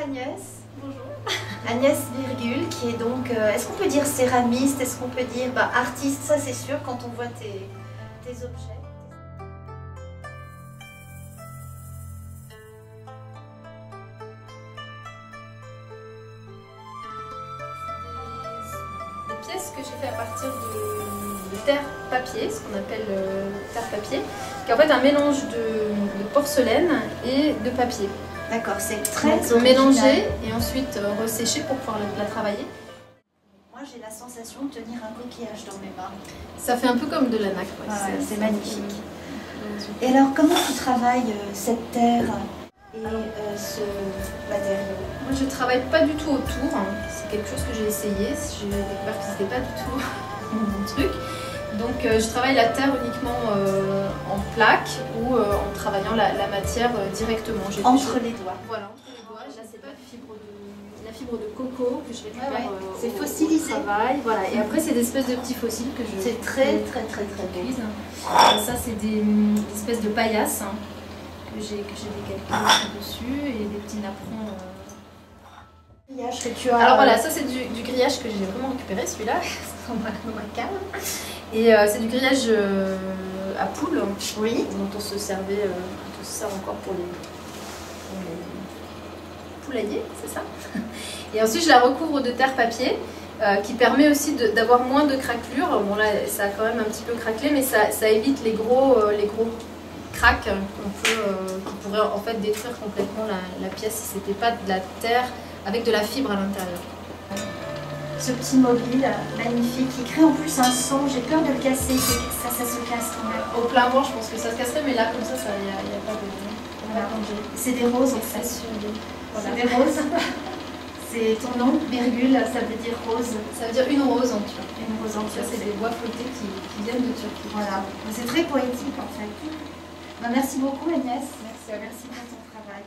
Agnès. Bonjour. Agnès Virgule, qui est donc, est-ce qu'on peut dire céramiste, est-ce qu'on peut dire artiste, ça c'est sûr quand on voit tes objets. Des pièces que j'ai fait à partir de terre papier, ce qu'on appelle terre papier, qui est en fait un mélange de porcelaine et de papier. D'accord, c'est très mélangé et ensuite resséché pour pouvoir la travailler. Moi j'ai la sensation de tenir un coquillage dans mes mains. Ça fait un peu comme de la nacre. Ouais, c'est magnifique. Et alors comment tu travailles cette terre et ce matériau? Moi je travaille pas du tout autour, c'est quelque chose que j'ai essayé, j'ai découvert que c'était pas du tout mon truc. Donc je travaille la terre uniquement en plaques ou en travaillant la matière directement. Entre les doigts. Voilà, entre les doigts. Là c'est pas la fibre de coco que je récupère c'est fossilisé. Au travail. Voilà. Et après c'est des espèces de petits fossiles que je c'est très cuise. Ça c'est des espèces de paillasses que j'ai décalquées dessus et des petits napperons. Que tu as... Alors voilà, ça c'est du grillage que j'ai vraiment récupéré, celui-là, dans ma cave. Et c'est du grillage à poule, oui, dont on se servait, on se sert encore pour les poulaillers, c'est ça. Et ensuite je la recouvre de terre papier, qui permet aussi d'avoir moins de craquelures. Bon là, ça a quand même un petit peu craquelé, mais ça évite les gros cracks qui pourraient en fait détruire complètement la pièce si c'était pas de la terre avec de la fibre à l'intérieur. Ce petit mobile magnifique qui crée en plus un son, j'ai peur de le casser, ça se casse quand même. Au plein vent, je pense que ça se casserait, mais là comme ça, il n'y a pas de danger. C'est des roses en fait. Voilà. C'est des roses. C'est ton nom, virgule, ça veut dire rose. Ça veut dire une rose en turc. Une rose en turc. C'est des bois flottés qui viennent de Turquie. Voilà. C'est très poétique en fait. Ben, merci beaucoup Agnès. Merci à vous. Merci pour ton travail.